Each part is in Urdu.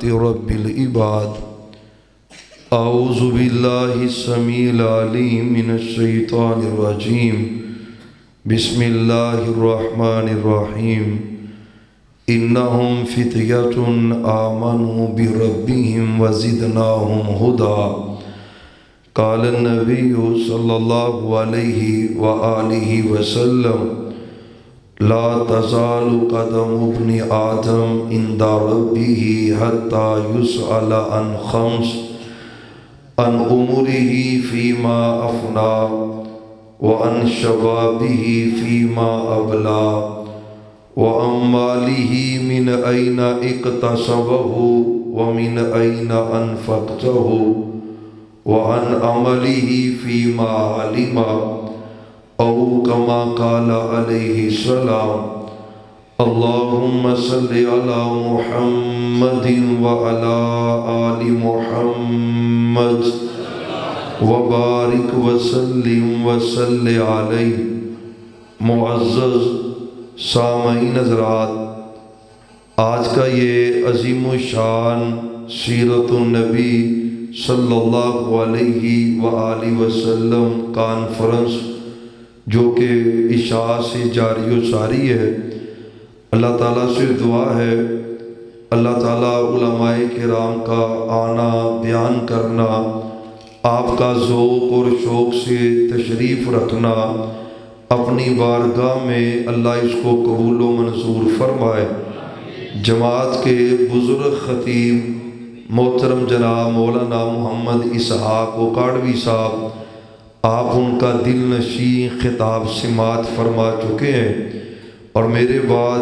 رب العباد اعوذ باللہ السمیع العلیم من الشیطان الرجیم بسم اللہ الرحمن الرحیم انہم فتیۃ آمنوا بربہم وزدناہم ہدی قال النبی صلی اللہ علیہ وآلہ وسلم لا تزال قدم ابن آدم عند ربه حتى يسأل عن خمس عن عمره فيما أفنى وعن شبابه فيما أبلى وعن ماله من أين اكتسبه ومن أين أنفقته وعن عمله فيما علم او کما قال علیہ السلام اللہم صلی علی محمد وعلی آل محمد وبارک وسلم وصلی علیہ۔ معزز سامعین حضرات، آج کا یہ عظیم الشان سیرت النبی صلی اللہ علیہ وآلہ وسلم کانفرنس جو کہ عشاء سے جاری و ساری ہے، اللہ تعالیٰ سے دعا ہے اللہ تعالیٰ علماء کرام کا آنا بیان کرنا، آپ کا ذوق اور شوق سے تشریف رکھنا اپنی بارگاہ میں اللہ اس کو قبول و منظور فرمائے۔ جماعت کے بزرگ خطیب محترم جناب مولانا محمد اسحاق اوکاڑوی صاحب، آپ ان کا دل نشین خطاب سماعت فرما چکے ہیں، اور میرے بعد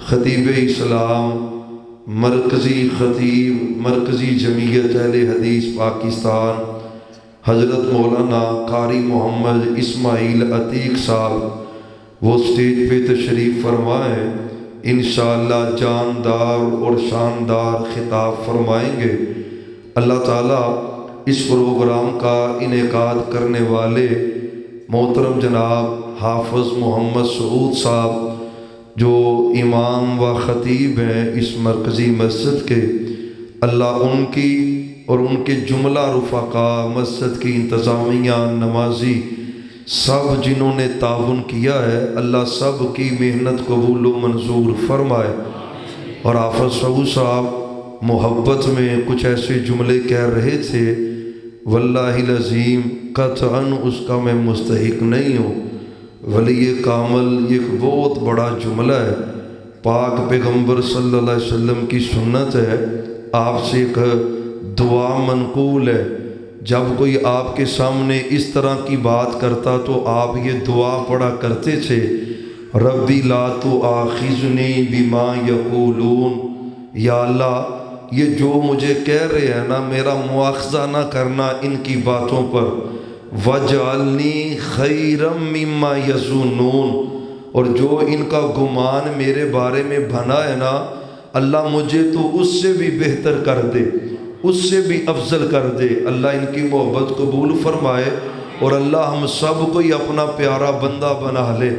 خطیب اسلام مرکزی خطیب مرکزی جمعیت اہل حدیث پاکستان حضرت مولانا قاری محمد اسماعیل عتیق صاحب وہ اسٹیج پہ تشریف فرمائیں، انشاءاللہ جاندار اور شاندار خطاب فرمائیں گے۔ اللہ تعالیٰ اس پروگرام کا انعقاد کرنے والے محترم جناب حافظ محمد سعود صاحب جو امام و خطیب ہیں اس مرکزی مسجد کے، اللہ ان کی اور ان کے جملہ رفقا، مسجد کی انتظامیہ، نمازی، سب جنہوں نے تعاون کیا ہے، اللہ سب کی محنت قبول و منظور فرمائے۔ اور حافظ سعود صاحب محبت میں کچھ ایسے جملے کہہ رہے تھے، واللہ العظیم قطعاً اس کا میں مستحق نہیں ہوں، ولی کامل ایک بہت بڑا جملہ ہے، پاک پیغمبر صلی اللہ علیہ وسلم کی سنت ہے، آپ سے ایک دعا منقول ہے، جب کوئی آپ کے سامنے اس طرح کی بات کرتا تو آپ یہ دعا پڑھا کرتے تھے، ربی لا تؤاخذنی بما یقولون، یا اللہ یہ جو مجھے کہہ رہے ہیں نا، میرا مواخذہ نہ کرنا ان کی باتوں پر، وَجْعَلْنِي خَيْرًا مِّمَّا يَظُنُّونَ، اور جو ان کا گمان میرے بارے میں بنا ہے نا، اللہ مجھے تو اس سے بھی بہتر کر دے، اس سے بھی افضل کر دے۔ اللہ ان کی محبت قبول فرمائے، اور اللہ ہم سب کو ہی اپنا پیارا بندہ بنا لے،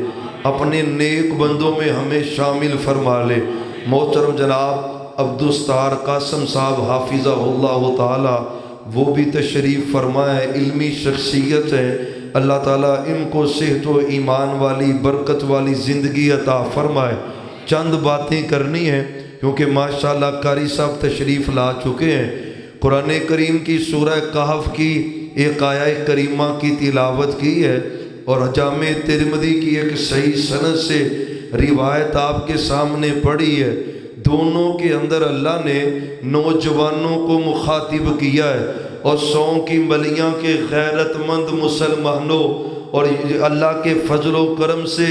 اپنے نیک بندوں میں ہمیں شامل فرما لے۔ محترم جناب عبدالستار قاسم صاحب حافظہ اللہ تعالی وہ بھی تشریف فرمائے، علمی شخصیت ہے، اللہ تعالیٰ ان کو صحت و ایمان والی برکت والی زندگی عطا فرمائے۔ چند باتیں کرنی ہیں کیونکہ ماشاءاللہ قاری صاحب تشریف لا چکے ہیں۔ قرآن کریم کی سورہ کہف کی ایک آیہ کریمہ کی تلاوت کی ہے، اور جامع ترمذی کی ایک صحیح سند سے روایت آپ کے سامنے پڑھی ہے۔ دونوں کے اندر اللہ نے نوجوانوں کو مخاطب کیا ہے، اور 100 کی ملیاں کے غیرت مند مسلمانوں اور اللہ کے فضل و کرم سے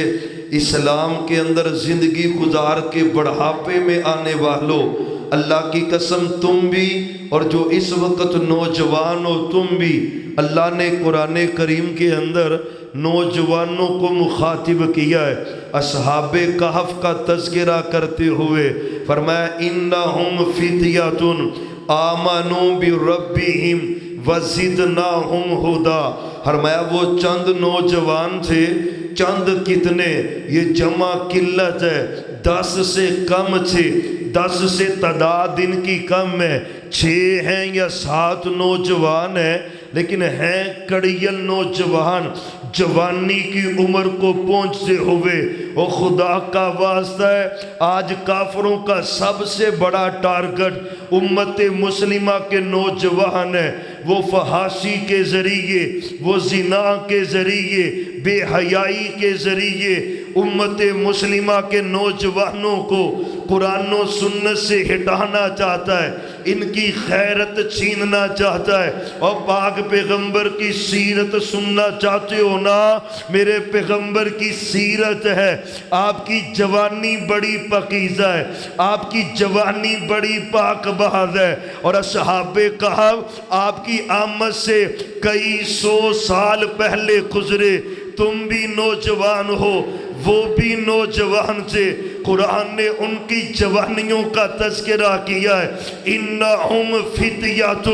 اسلام کے اندر زندگی گزار کے بڑھاپے میں آنے والوں، اللہ کی قسم تم بھی اور جو اس وقت نوجوان ہو تم بھی، اللہ نے قرآن کریم کے اندر نوجوانوں کو مخاطب کیا ہے۔ اصحاب کہف کا تذکرہ کرتے ہوئے فرمایا انہم فتیۃ آمنوا بربہم وزدناہم ہدی، فرمایا وہ چند نوجوان تھے، چند کتنے، یہ جمع قلت ہے، 10 سے کم تھے، 10 سے تعداد ان کی کم ہے، 6 ہیں یا 7 نوجوان ہیں، لیکن ہیں کڑیل نوجوان، جوانی کی عمر کو پہنچتے ہوئے۔ اور خدا کا واسطہ ہے، آج کافروں کا سب سے بڑا ٹارگٹ امت مسلمہ کے نوجوان ہیں۔ وہ فحاشی کے ذریعے، وہ زنا کے ذریعے، بے حیائی کے ذریعے امت مسلمہ کے نوجوانوں کو قرآن و سنت سے ہٹانا چاہتا ہے، ان کی خیرت چھیننا چاہتا ہے۔ اور پاک پیغمبر کی سیرت سننا چاہتے ہو نا، میرے پیغمبر کی سیرت ہے، آپ کی جوانی بڑی پاکیزہ ہے، آپ کی جوانی بڑی پاک باز ہے، اور اصحاب کہف آپ کی آمد سے کئی 100 سال پہلے گزرے، تم بھی نوجوان ہو، وہ بھی نوجوان تھے، قرآن نے ان کی جوانیوں کا تذکرہ کیا ہے۔ انہم فتیۃ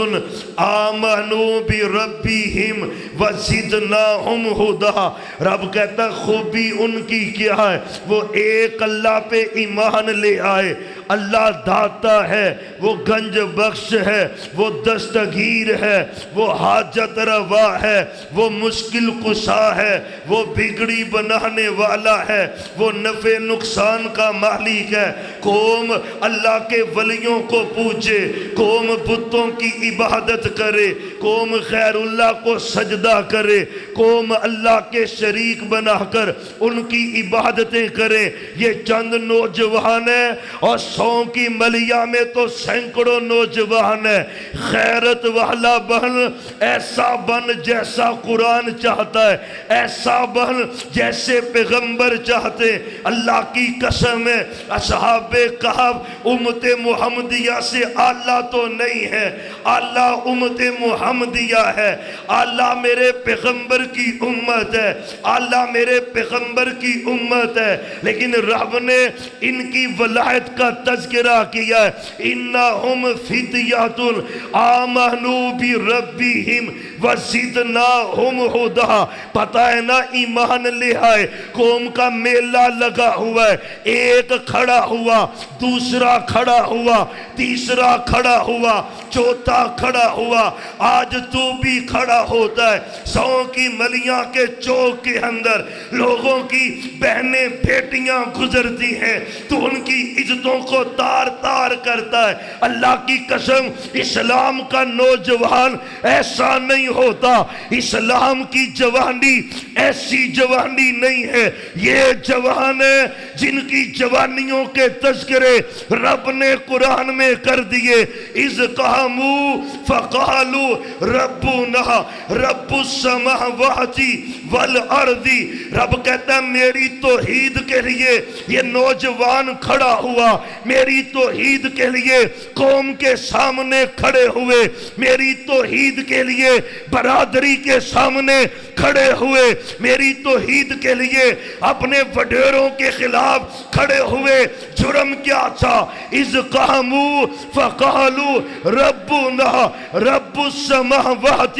آمنوا بربہم وزدناہم ھدا، رب کہتا خوبی ان کی کیا ہے، وہ ایک اللہ پہ ایمان لے آئے۔ اللہ داتا ہے، وہ گنج بخش ہے، وہ دستگیر ہے، وہ حاجت روا ہے، وہ مشکل کشا ہے، وہ بگڑی بنانے والا ہے، وہ نفع نقصان کا مالک ہے۔ قوم اللہ کے ولیوں کو پوجے، قوم بتوں کی عبادت کرے، قوم غیر اللہ کو سجدہ کرے، قوم اللہ کے شریک بنا کر ان کی عبادتیں کرے۔ یہ چند نوجوان ہیں، اور 100 کی ملیہ میں تو سینکڑوں نوجوان ہیں۔ خیرت والا بن، ایسا بن جیسا قرآن چاہتا ہے، ایسا بن جیسے پیغمبر چاہتے۔ اللہ کی قسم ہے، اصحاب کہف امت محمدیہ سے اعلیٰ تو نہیں ہے، اعلیٰ امت محمدیہ ہے، اعلیٰ میرے پیغمبر کی امت ہے، اعلیٰ میرے پیغمبر کی امت ہے، لیکن رب نے ان کی ولایت کا تذکرہ کیا ہے۔ انہم فتیۃ آمنوا بربہم وزدناہم ھدا، پتہ ہے نا ایمان لے آئے، قوم کا میلہ لگا ہوا ہے، ایک کھڑا ہوا، دوسرا کھڑا ہوا، تیسرا کھڑا ہوا، چوتھا کھڑا ہوا، آج تو بھی کھڑا ہوتا ہے۔ 100 کی ملیاں کے چوک کے اندر لوگوں کی بہنیں بیٹیاں گزرتی ہیں تو ان کی عزتوں کو تار تار کرتا ہے۔ اللہ کی قسم، اسلام کا نوجوان ایسا نہیں ہوتا، اسلام کی جوانی ایسی جوانی نہیں ہے۔ یہ جوان ہیں جن کی جوانیوں کے تذکرے رب نے قرآن میں کر دیے۔ اذ قاموا فقالوا ربنا رب السماوات والارض، رب کہتا ہے میری توحید کے لیے یہ نوجوان کھڑا ہوا، میری توحید کے لیے قوم کے سامنے کھڑے ہوئے، میری توحید کے لیے برادری کے سامنے کھڑے ہوئے، میری توحید کے لیے اپنے وڈیروں کے خلاف کھڑے ہوئے۔ جرم کیا تھا؟ اذ قاموا فقالوا ربنا رب السماوات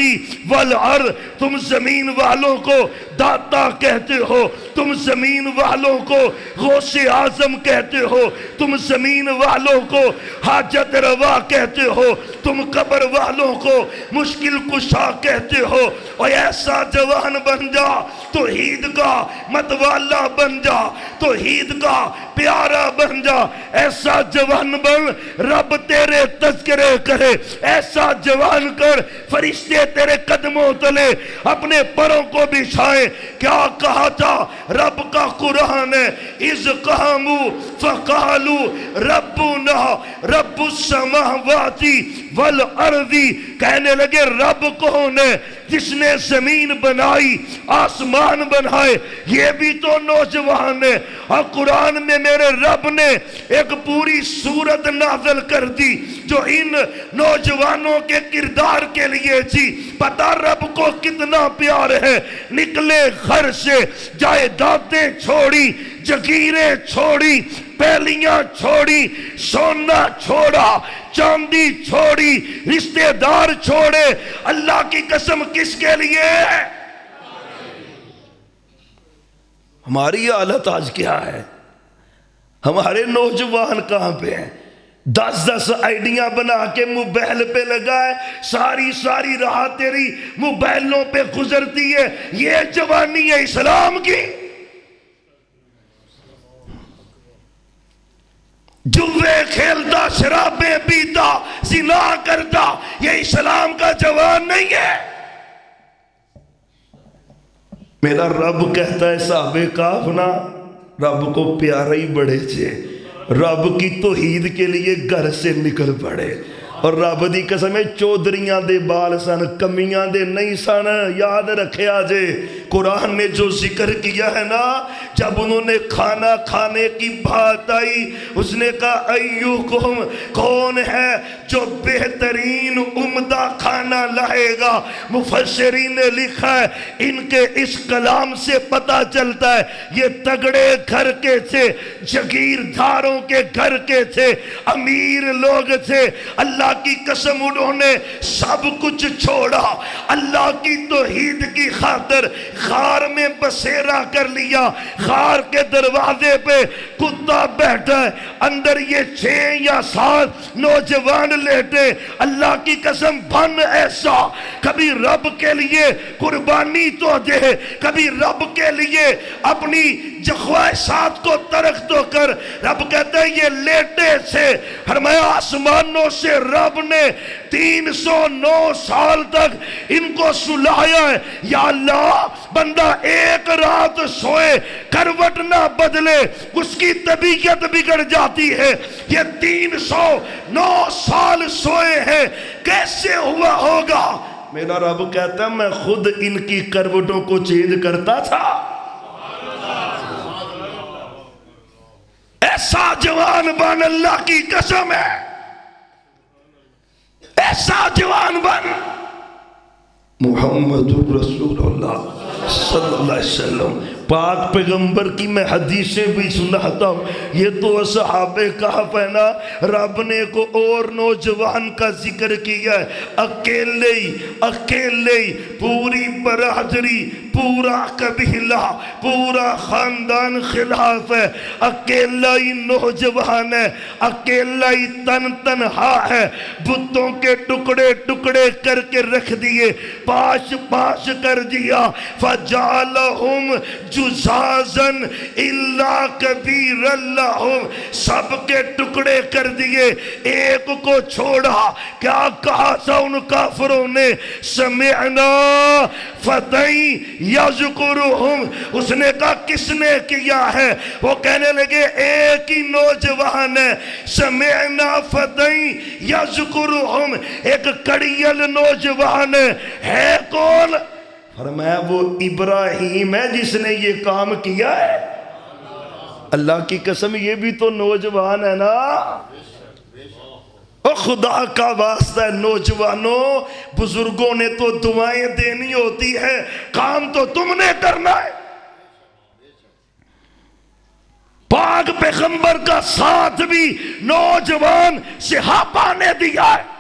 والارض، تم زمین والوں کو داتا کہتے ہو، تم زمین والوں کو غوث اعظم کہتے ہو، تم زمین والوں کو حاجت روا کہتے ہو، تم قبر والوں کو مشکل کشا کہتے ہو۔ اور ایسا جوان بن جا، توحید کا متوالا بن جا، توحید کا پیارا بن جا، ایسا جوان بن رب تیرے تذکرے کرے، ایسا جوان کر فرشتے تیرے قدموں تلے اپنے پروں کو بچھائیں۔ کیا کہا تھا؟ رب کا قرآن ہے، اذ قاموا فقالوا ربنا رب السماوات والارض، کہنے لگے رب کون ہے؟ جس نے زمین بنائی، آسمان بنائے، یہ بھی تو نوجوان ہے۔ اور قرآن میں میرے رب نے ایک پوری سورت نازل کر دی جو ان نوجوانوں کے کردار کے لیے تھی۔ پتہ رب کو کتنا پیار ہے، نکلے گھر سے، جائیدادیں چھوڑی، جگیریں چھوڑی، پہلیاں چھوڑی، سونا چھوڑا، چاندی چھوڑی، رشتہ دار چھوڑے، اللہ کی قسم کس کے لیے؟ ہماری حالت آج کیا ہے؟ ہمارے نوجوان کہاں پہ ہیں؟ 10 آئیڈیاں بنا کے موبائل پہ لگائے، ساری راہ تیری موبائلوں پہ گزرتی ہے. یہ جوانی ہے اسلام کی. جوے کھیلتا، شرابیں پیتا، زنا کرتا، یہ اسلام کا جوان نہیں ہے. میرا رب کہتا ہے صحابہ کہف نا رب کو پیارا ہی بڑے تھے، رب کی توحید کے لیے گھر سے نکل پڑے. اور رب دی قسم ہے چودریاں دے بال سن، کمیاں دے نہیں سن. یاد رکھے آجے قرآن نے جو ذکر کیا ہے نا، جب انہوں نے کھانا کھانے کی بات آئی، اس نے کہا ایوکم، کون ہے جو بہترین عمدہ کھانا لائے گا. مفسرین نے لکھا ہے ان کے اس کلام سے پتہ چلتا ہے یہ تگڑے گھر کے تھے، جگیرداروں کے گھر کے تھے، امیر لوگ تھے. اللہ کی قسم انہوں نے سب کچھ چھوڑا، اللہ کی توحید کی خاطر غار میں بسیرا کر لیا. غار کے دروازے پہ کتا بیٹھا ہے، اندر یہ 6 یا 7 نوجوان لیٹے. اللہ کی قسم بن ایسا کبھی رب کے لیے قربانی تو دے، کبھی رب کے لیے اپنی خواہشات کو ترک تو کر. رب کہتا ہے یہ لیٹے سے، فرمایا آسمانوں سے رب نے 309 سال تک ان کو سلایا ہے. یا اللہ بندہ ایک رات سوئے کروٹ نہ بدلے اس کی طبیعت بگڑ جاتی ہے. یہ 309 سال سوئے ہیں، کیسے ہوا ہوگا؟ میرا رب کہتا ہے میں خود ان کی کروٹوں کو چینج کرتا تھا. ایسا جوان بن، اللہ کی قسم ہے ایسا جوان بن. محمد رسول اللہ صلی اللہ علیہ وسلم پاک پیغمبر کی میں حدیثیں بھی سناتا ہوں. یہ تو اصحاب کہف ہے نا، رب نے کو اور نوجوان کا ذکر کیا ہے. اکیلے ہی پوری برادری، پورا قبیلہ، پورا خاندان خلاف ہے. اکیلا ہی نوجوان ہے، اکیلا ہی تنہا ہے. بتوں کے ٹکڑے ٹکڑے کر کے رکھ دیے، پاش کر دیا. فجعلہم جزازن الا کبیر لہم، سب کے ٹکڑے کر دیے، ایک کو چھوڑا. کیا کہا تھا ان کافروں نے؟ سمعنا فتى یذکرہم. اس نے کہا کس نے کیا ہے؟ وہ کہنے لگے ایک ہی نوجوان ہے. سمعنا فتى یذکرہم، ایک کڑیل نوجوان ہے. کون؟ فرمایا وہ ابراہیم ہے جس نے یہ کام کیا ہے. اللہ کی قسم یہ بھی تو نوجوان ہے نا. اور خدا کا واسطہ ہے نوجوانوں، بزرگوں نے تو دعائیں دینی ہوتی ہے، کام تو تم نے کرنا ہے. پاک پیغمبر کا ساتھ بھی نوجوان صحابہ نے دیا ہے.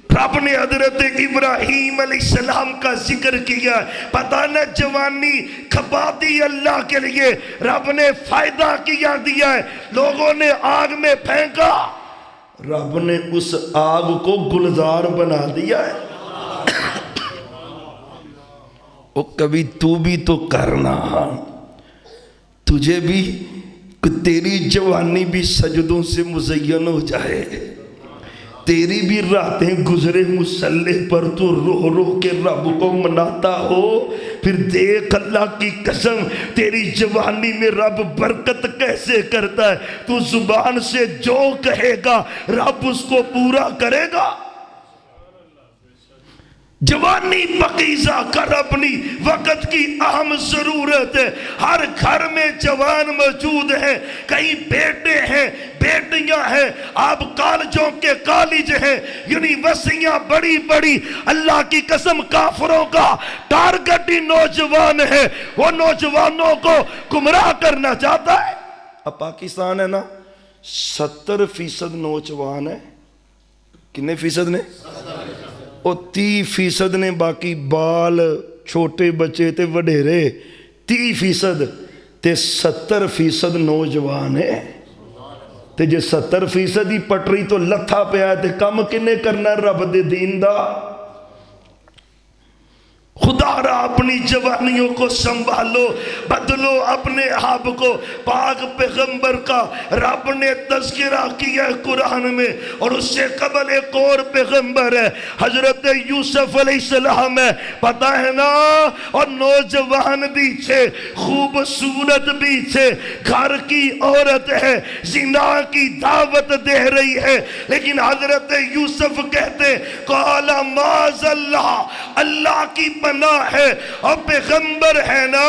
رب نے حضرت ابراہیم علیہ السلام کا ذکر کیا. پتہ نہ جوانی کھپا دی اللہ کے لیے، رب نے فائدہ کیا دیا ہے. لوگوں نے آگ میں پھینکا، رب نے اس آگ کو گلزار بنا دیا ہے. وہ کبھی تو بھی تو کرنا، تجھے بھی تیری جوانی بھی سجدوں سے مزین ہو جائے، تیری بھی راتیں گزرے مصلی پر تو روح روح کے رب کو مناتا ہو. پھر دیکھ اللہ کی قسم تیری جوانی میں رب برکت کیسے کرتا ہے. تو زبان سے جو کہے گا رب اس کو پورا کرے گا. جوانی پقیزہ کر اپنی، وقت کی اہم ضرورت ہے. ہر گھر میں جوان موجود ہیں، کئی بیٹے ہیں، بیٹیاں ہیں، آپ کالجوں کے کالج ہیں، یونیورسٹیاں بڑی بڑی. اللہ کی قسم کافروں کا ٹارگٹ ہی نوجوان ہے. وہ نوجوانوں کو گمراہ کرنا چاہتا ہے. اب پاکستان ہے نا 70% نوجوان ہے. کتنے فیصد نے؟ اور 30% نے باقی بال چھوٹے بچے تے وڈیرے. 30% تے 70% نوجوان ہے. تے جے 70% ہی پٹری تو لتھا پیا تے کم کنے کرنا رب دے دین دا؟ خدا را اپنی جوانیوں کو سنبھالو، بدلو اپنے آپ کو۔ پاک پیغمبر کا رب نے تذکرہ کیا ہے قرآن میں، اور اس سے قبل ایک اور پیغمبر ہے حضرت یوسف علیہ السلام ہے، پتہ ہے نا؟ اور نوجوان بھی تھے، خوبصورت بھی تھے، گھر کی عورت ہے، زنا کی دعوت دے رہی ہے، لیکن حضرت یوسف کہتے قال معاذ اللہ، اللہ کی پناہ ہے، اور پیغمبر ہے نا،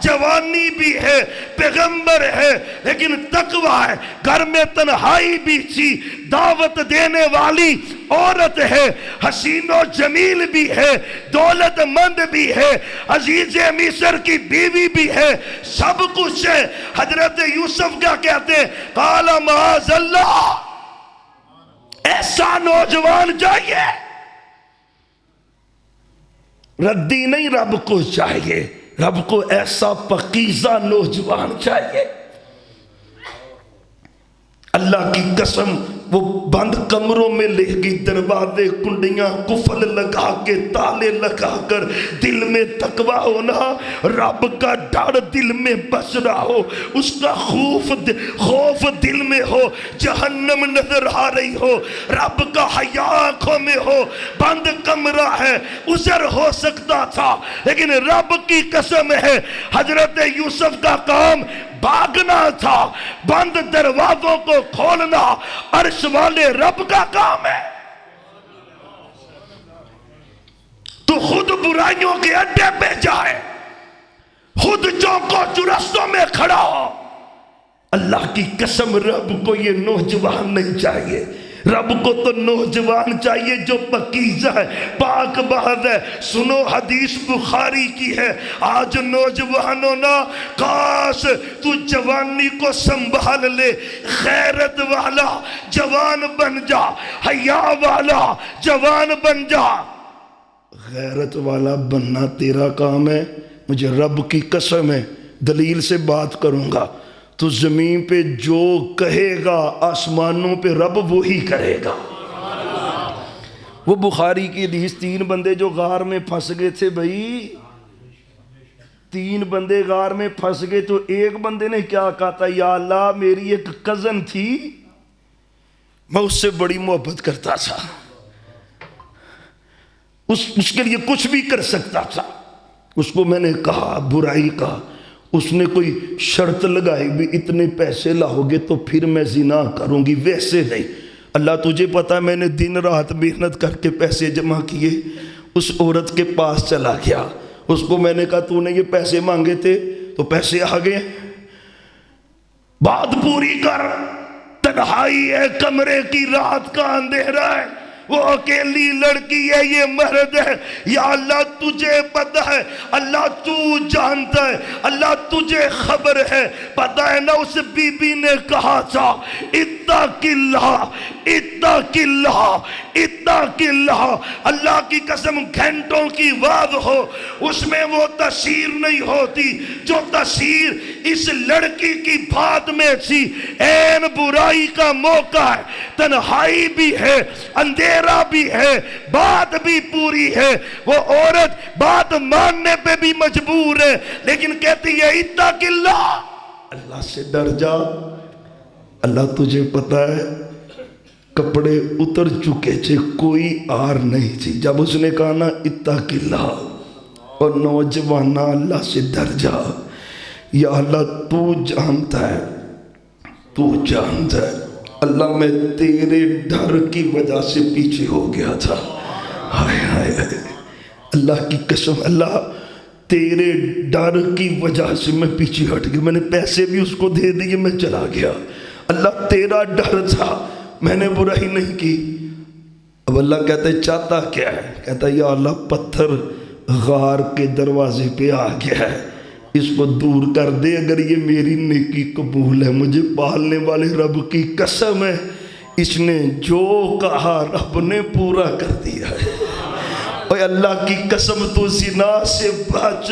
جوانی بھی ہے، پیغمبر ہے، لیکن تقوی ہے، گھر میں تنہائی بھی تھی، دعوت دینے والی عورت ہے، حسین و جمیل بھی ہے، دولت مند بھی ہے، عزیز مصر کی بیوی بھی ہے، سب کچھ ہے۔ حضرت یوسف کیا کہتے ہیں؟ قال معاذ اللہ، ایسا نوجوان چاہیے، ردی نہیں، رب کو چاہیے، رب کو ایسا پاکیزہ نوجوان چاہیے۔ اللہ کی قسم وہ بند کمروں میں لے گئی، دروازے کنڈیاں قفل لگا کے تالے لگا کر، دل میں تقوی ہونا، رب کا ڈر دل میں بس رہا ہو، اس کا خوف دل میں ہو، جہنم نظر آ رہی ہو، رب کا حیا آنکھوں میں ہو، بند کمرہ ہے، عذر ہو سکتا تھا، لیکن رب کی قسم ہے حضرت یوسف کا کام بھاگنا تھا، بند دروازوں کو کھولنا عرش والے رب کا کام ہے۔ تو خود برائیوں کے اڈے پہ جائے، خود چوکوں چرستوں میں کھڑا ہو۔ اللہ کی قسم رب کو یہ نوجوان نہیں چاہیے، رب کو تو نوجوان چاہیے جو پاکیزہ ہے، پاک باز ہے۔ سنو حدیث بخاری کی ہے، آج نوجوانوں نا کاش تو جوانی کو سنبھال لے، غیرت والا جوان بن جا، حیا والا جوان بن جا۔ غیرت والا بننا تیرا کام ہے، مجھے رب کی قسم ہے، دلیل سے بات کروں گا، تو زمین پہ جو کہے گا آسمانوں پہ رب وہی کرے گا۔ وہ بخاری کی حدیث، 3 بندے جو غار میں پھنس گئے تھے بھائی، 3 بندے غار میں پھنس گئے، تو ایک بندے نے کیا کہا تھا؟ یا اللہ میری ایک کزن تھی، میں اس سے بڑی محبت کرتا تھا، اس کے لیے کچھ بھی کر سکتا تھا، اس کو میں نے کہا برائی کا، اس نے کوئی شرط لگائی بھی اتنے پیسے لاؤ گے تو پھر میں زنا کروں گی، ویسے نہیں۔ اللہ تجھے پتا ہے میں نے دن رات محنت کر کے پیسے جمع کیے، اس عورت کے پاس چلا گیا، اس کو میں نے کہا تو نے یہ پیسے مانگے تھے تو پیسے آ گئے، بات پوری کر، تنہائی ہے، کمرے کی رات کا اندھیرا ہے، وہ اکیلی لڑکی ہے، یہ مرد ہے، یا اللہ تجھے پتہ ہے، اللہ تو جانتا ہے، اللہ تجھے خبر ہے، پتہ ہے نا اس بی بی نے کہا تھا اتق اللہ اتق اللہ اتق اللہ، اللہ کی قسم گھنٹوں کی وعظ ہو اس میں وہ تاثیر نہیں ہوتی جو تاثیر اس لڑکی کی بات میں تھی۔ این برائی کا موقع ہے، تنہائی بھی ہے، اندھیرا بھی ہے، بات بھی پوری ہے، وہ عورت بات ماننے پہ بھی مجبور ہے، لیکن کہتی ہے اتق اللہ، اللہ سے ڈر جا، اللہ تجھے پتا ہے کپڑے اتر چکے تھے، کوئی آر نہیں تھی، جب اس نے کہا نا اتق اللہ، اور نوجوانہ اللہ سے ڈر جا، یا اللہ تو جانتا ہے، تو جانتا ہے، اللہ میں تیرے ڈر کی وجہ سے پیچھے ہو گیا تھا، ہائے ہائے ہائے، اللہ کی قسم، اللہ تیرے ڈر کی وجہ سے میں پیچھے ہٹ گیا، میں نے پیسے بھی اس کو دے دیے، میں چلا گیا، اللہ تیرا ڈر تھا، میں نے برائی نہیں کی۔ اب اللہ کہتا ہے چاہتا کیا ہے؟ کہتا ہے یا اللہ پتھر غار کے دروازے پہ آ گیا ہے، اس کو دور کر دے، اگر یہ میری نیکی قبول ہے، مجھے پالنے والے رب کی قسم ہے، اس نے جو کہا رب نے پورا کر دیا ہے، اوے اللہ کی قسم تو زنا سے بچ،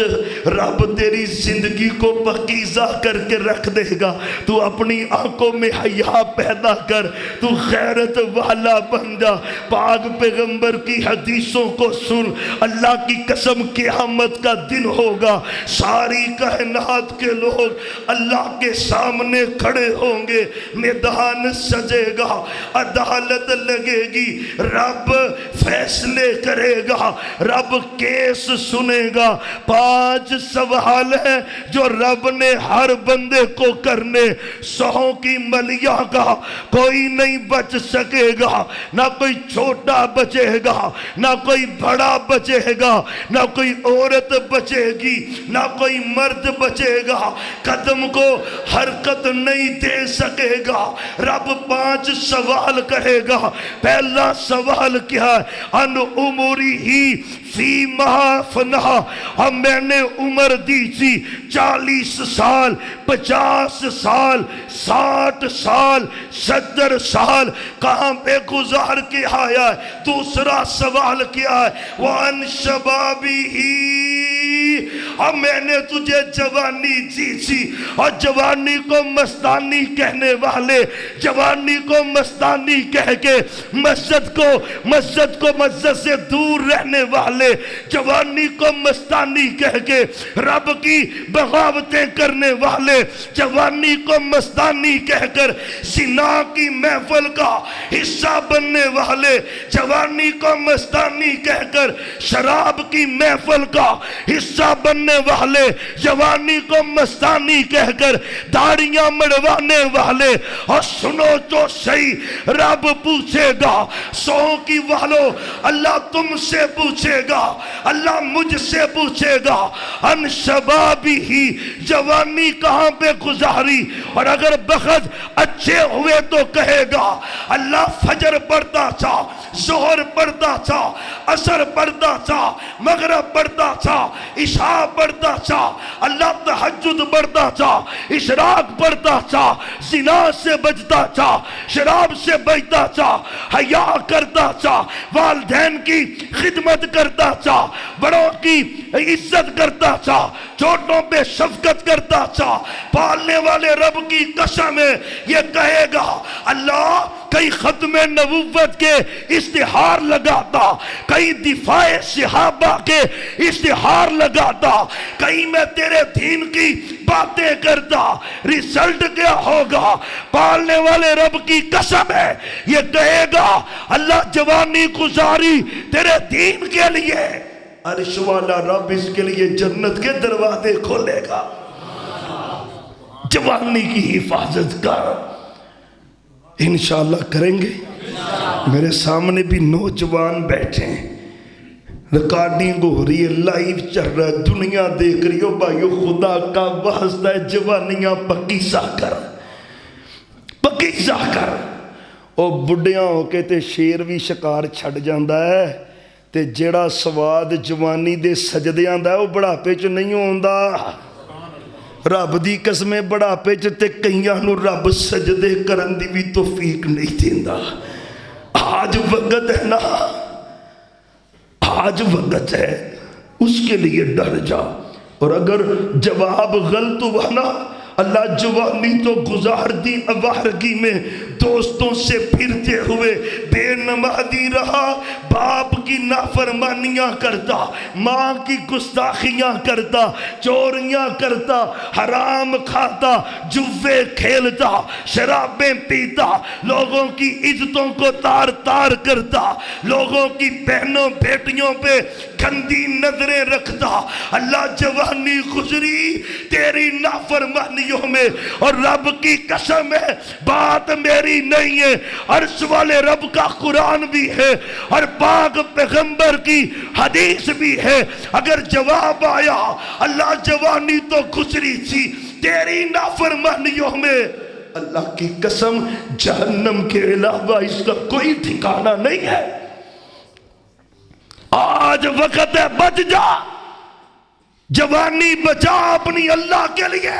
رب تیری زندگی کو پاکیزہ کر کے رکھ دے گا۔ تو اپنی آنکھوں میں حیا پیدا کر، تو غیرت والا بن جا، پاک پیغمبر کی حدیثوں کو سن۔ اللہ کی قسم قیامت کا دن ہوگا، ساری کائنات کے لوگ اللہ کے سامنے کھڑے ہوں گے، میدان سجے گا، عدالت لگے گی، رب فیصلے کرے گا، رب کیس سنے گا۔ 5 سوال ہیں جو رب نے ہر بندے کو کرنے، 100 کی ملیاں کا کوئی نہیں بچ سکے گا، نہ کوئی چھوٹا بچے گا، نہ کوئی بڑا بچے گا، نہ کوئی عورت بچے گی، نہ کوئی مرد بچے گا، قدم کو حرکت نہیں دے سکے گا۔ رب 5 سوال کہے گا۔ پہلا سوال کیا ہے؟ ان عمری ہی فی محافنہ، ہم میں نے عمر دی تھی 40 سال، 50 سال، 60 سال، 70 سال، کہاں پہ گزار کے آیا ہے؟ دوسرا سوال کیا ہے؟ وَأَنْ شَبَابِهِ، اور میں نے تجھے جوانی دی تھی، اور جوانی کو مستانی کہنے والے، جوانی کو مستانی کہہ کے مسجد کو مسجد سے دور رہنے والے، جوانی کو مستانی کہہ کے رب کی بغاوتیں کرنے والے، جوانی کو مستانی کہہ کر زنا کی محفل کا حصہ بننے والے، جوانی کو مستانی کہہ کر شراب کی محفل کا حصہ بننے والے، جوانی کو مستانی کہہ کر داڑیاں مڑوانے والے۔ اور سنو تو صحیح، رب پوچھے گا 100 کی والو، اللہ تم سے پوچھے گا، اللہ مجھ سے پوچھے گا، ان شبابی ہی، جوانی کہاں پہ گزاری؟ اور اگر بخت اچھے ہوئے تو کہے گا اللہ فجر پڑھتا تھا، ظہر پڑھتا تھا، عصر پڑھتا تھا، مغرب پڑھتا تھا، عشاء پڑھتا تھا، اللہ تہجد پڑھتا تھا، اشراق پڑھتا تھا، زنا سے بچتا تھا، شراب سے بچتا تھا، حیا کرتا تھا، والدین کی خدمت کرتا تھا، بڑوں کی عزت کرتا تھا، چھوٹوں پہ شفقت کرتا تھا۔ پالنے والے رب کی قسم ہے، یہ کہے گا اللہ کئی ختم نبوت کے اشتہار لگاتا، کئی دفاع صحابہ کے اشتہار لگاتا، کئی میں تیرے دین کی باتیں کرتا، ریزلٹ کیا ہوگا؟ پالنے والے رب کی قسم ہے، یہ کہے گا اللہ جوانی گزاری تیرے دین کے لیے، عرش والا رب اس کے لیے جنت کے دروازے کھولے گا۔ جوانی کی حفاظت کر، انشاءاللہ کریں گے۔ میرے سامنے بھی نوجوان بیٹھے ہیں، ریکارڈنگ ہو رہی ہے، لائیو چل رہا ہے، دنیا دیکھ رہی ہو۔ بھائیو خدا کا واسطہ ہے، جوانیاں پکیزہ کر، پکیزہ کر۔ او بڑھیاں ہو کے تے شیر بھی شکار چھڑ جاندہ ہے، تے جیڑا سواد جوانی دے سجدیاں دا ہے وہ بڑھاپے چ نہیں ہوندہ۔ رب دی قسمیں بڑھاپے چ تے کئیاں نو رب سجدے کرن دی بھی توفیق نہیں دیندہ۔ آج وقت ہے نا، آج وقت ہے، اس کے لیے ڈر جا۔ اور اگر جواب غلط ہوا نا، اللہ جوانی تو گزار دی آوارگی میں، دوستوں سے پھرتے ہوئے بے نمازی رہا، باپ کی نافرمانیاں کرتا، ماں کی گستاخیاں کرتا، چوریاں کرتا، حرام کھاتا، جوے کھیلتا، شرابیں پیتا، لوگوں کی عزتوں کو تار تار کرتا، لوگوں کی بہنوں بیٹیوں پہ گندی نظریں رکھتا۔ اللہ جوانی گزری تیری نافرمانیوں میں، اور رب کی قسم ہے بات میری نہیں ہے، عرش والے رب کا قرآن بھی ہے اور پاک پیغمبر کی حدیث بھی ہے۔ اگر جواب آیا اللہ جوانی تو گزری تھی تیری نافرمانیوں میں، اللہ کی قسم جہنم کے علاوہ اس کا کوئی ٹھکانہ نہیں ہے۔ آج وقت ہے، بچ جا، جوانی بچا اپنی اللہ کے لیے۔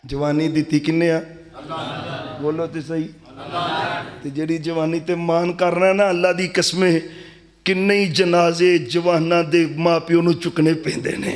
جوانی دیتی کنے ہیں؟ بولو تے صحیح۔ تے جڑی جوانی تے مان کر رہا ہے نا، اللہ دی قسمیں ਕਿੰਨੇ ਹੀ ਜਨਾਜ਼ੇ ਜਵਾਨਾਂ ਦੇ ਮਾਂ ਪਿਓ ਨੂੰ ਚੁੱਕਣੇ ਪੈਂਦੇ ਨੇ।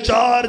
4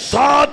7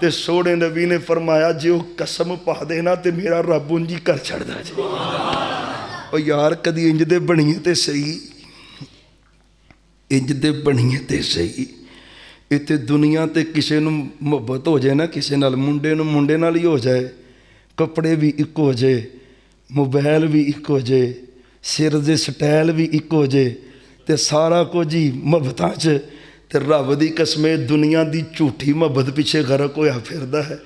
تے سونے نبی نے فرمایا جے وہ قسم پا دے نا تے میرا رب انجی کر چھڑ دا جے اور یار کدی انج دے بنیے تے صحیح انج دے بنیے تے صحیح اتنے دنیا تے کسے نو محبت ہو جائے نا کسے نال منڈے نال ہی ہو جائے کپڑے بھی ایک ہو جائے موبائل بھی ایک ہو جائے سر دے سٹائل بھی ایک ہو جائے تے سارا کو جی محبتاں چ تے رب دی قسم دنیا دی جھوٹی محبت پیچھے غرق ہویا پھردا ہے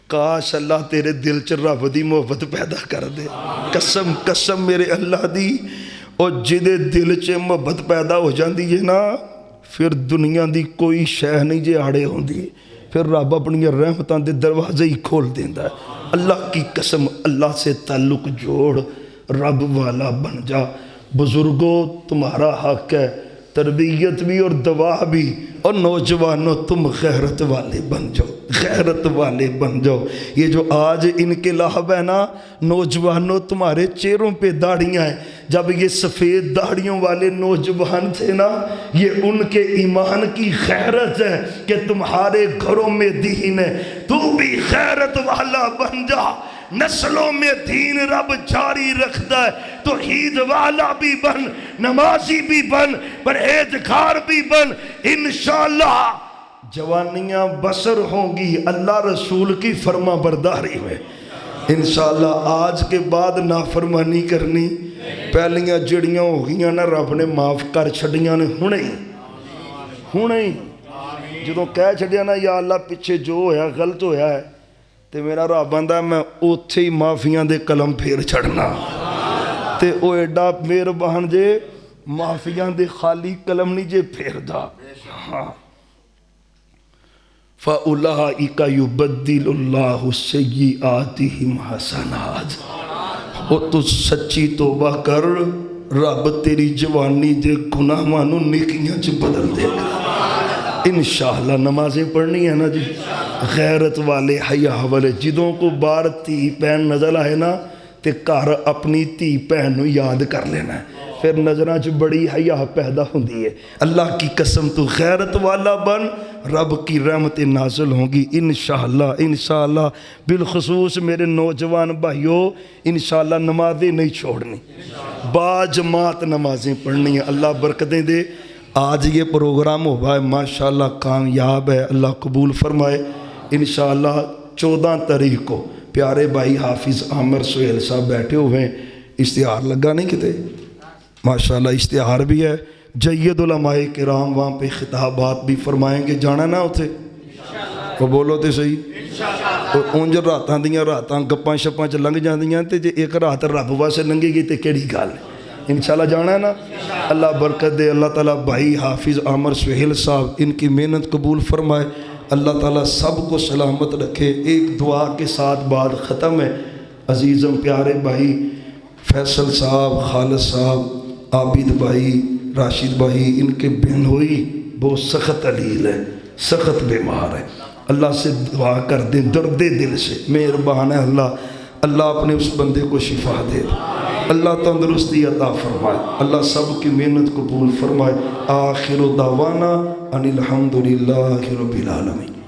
کاش اللہ تیرے دل چ رب دی محبت پیدا کر دے قسم قسم میرے اللہ دی اور جدے دل چ محبت پیدا ہو جاندی ہے نا پھر دنیا دی کوئی شے نہیں جے آڑے ہوندی پھر رب اپنی رحمتاں دے دروازے ہی کھول دیندا ہے اللہ کی قسم اللہ سے تعلق جوڑ رب والا بن جا بزرگوں تمہارا حق ہے تربیت بھی اور دعا بھی اور نوجوانوں تم غیرت والے بن جاؤ غیرت والے بن جاؤ یہ جو آج انقلاب ہے نا نوجوانوں تمہارے چہروں پہ داڑیاں ہیں جب یہ سفید داڑیوں والے نوجوان تھے نا یہ ان کے ایمان کی غیرت ہے کہ تمہارے گھروں میں دین ہے تو بھی غیرت والا بن جا نسلوں میں دین رب جاری رکھتا ہے توحید والا بھی بن نمازی بھی بن پرہیزگار بھی بن انشاءاللہ جوانیاں بسر ہوں گی اللہ رسول کی فرما برداری میں انشاءاللہ آج کے بعد نافرمانی کرنی پہلیاں جڑیاں ہو گئیاں نا رب نے معاف کر چھڑیاں نے ہونے ہی جدوں کہہ چھڑیا نا یا اللہ پیچھے جو ہویا غلط ہویا ہے تے میرا رب بندہ میں اوتھے ہی معافیاں دے قلم پھیر چھڑنا تے او ایڈا مہربان جے معافیاں دے خالی قلم نہیں جے پھیر دا ہاں فَأُولَٰئِكَ يُبَدِّلُ اللَّهُ سَيِّئَاتِهِمْ حَسَنَاتٍ او تو سچی توبہ کر رب تیری جوانی دے گناہاں نو نیکیاں چ بدل دے گا انشاءاللہ نمازیں پڑھنی ہے نا جی غیرت والے حیا والے جدوں کو بار تھی پہن نظر آئے نا تے گھر اپنی تھی پہن نو یاد کر لینا ہے پھر نظراں چ بڑی حیا پیدا ہوندی ہے اللہ کی قسم تو غیرت والا بن رب کی رحمت نازل ہوں گی انشاءاللہ بالخصوص میرے نوجوان بھائیوں انشاءاللہ نمازیں نہیں چھوڑنی با جماعت نمازیں پڑھنی ہیں اللہ برکتیں دے آج یہ پروگرام ہوا ہے ماشاءاللہ کامیاب ہے اللہ قبول فرمائے انشاءاللہ 14 تاریخ کو پیارے بھائی حافظ عامر سہیل صاحب بیٹھے ہوئے ہیں اشتہار لگا نہیں کتے ماشاءاللہ اشتہار بھی ہے جید علماء کرام وہاں پہ خطابات بھی فرمائیں گے جانا نہ ہوتے وہ بولو تے صحیح اونج راتاں دیاں راتاں گپاں شپاں چ لنگ جاندیاں تے جے ایک رات رب واسے لنگے گی تے کیڑی گل انشاءاللہ جانا ہے نا اللہ برکت دے اللہ تعالیٰ بھائی حافظ عامر سہیل صاحب ان کی محنت قبول فرمائے اللہ تعالیٰ سب کو سلامت رکھے ایک دعا کے ساتھ بات ختم ہے عزیزم پیارے بھائی فیصل صاحب خالد صاحب عابد بھائی راشد بھائی ان کے بہن ہوئی بہت سخت علیل ہے سخت بیمار ہے اللہ سے دعا کر دیں درد دل سے مہربان ہے اللہ اپنے اس بندے کو شفا دے اللہ تندرستی عطا فرمائے اللہ سب کی محنت قبول فرمائے آخر دعوانا ان الحمدللہ رب العالمین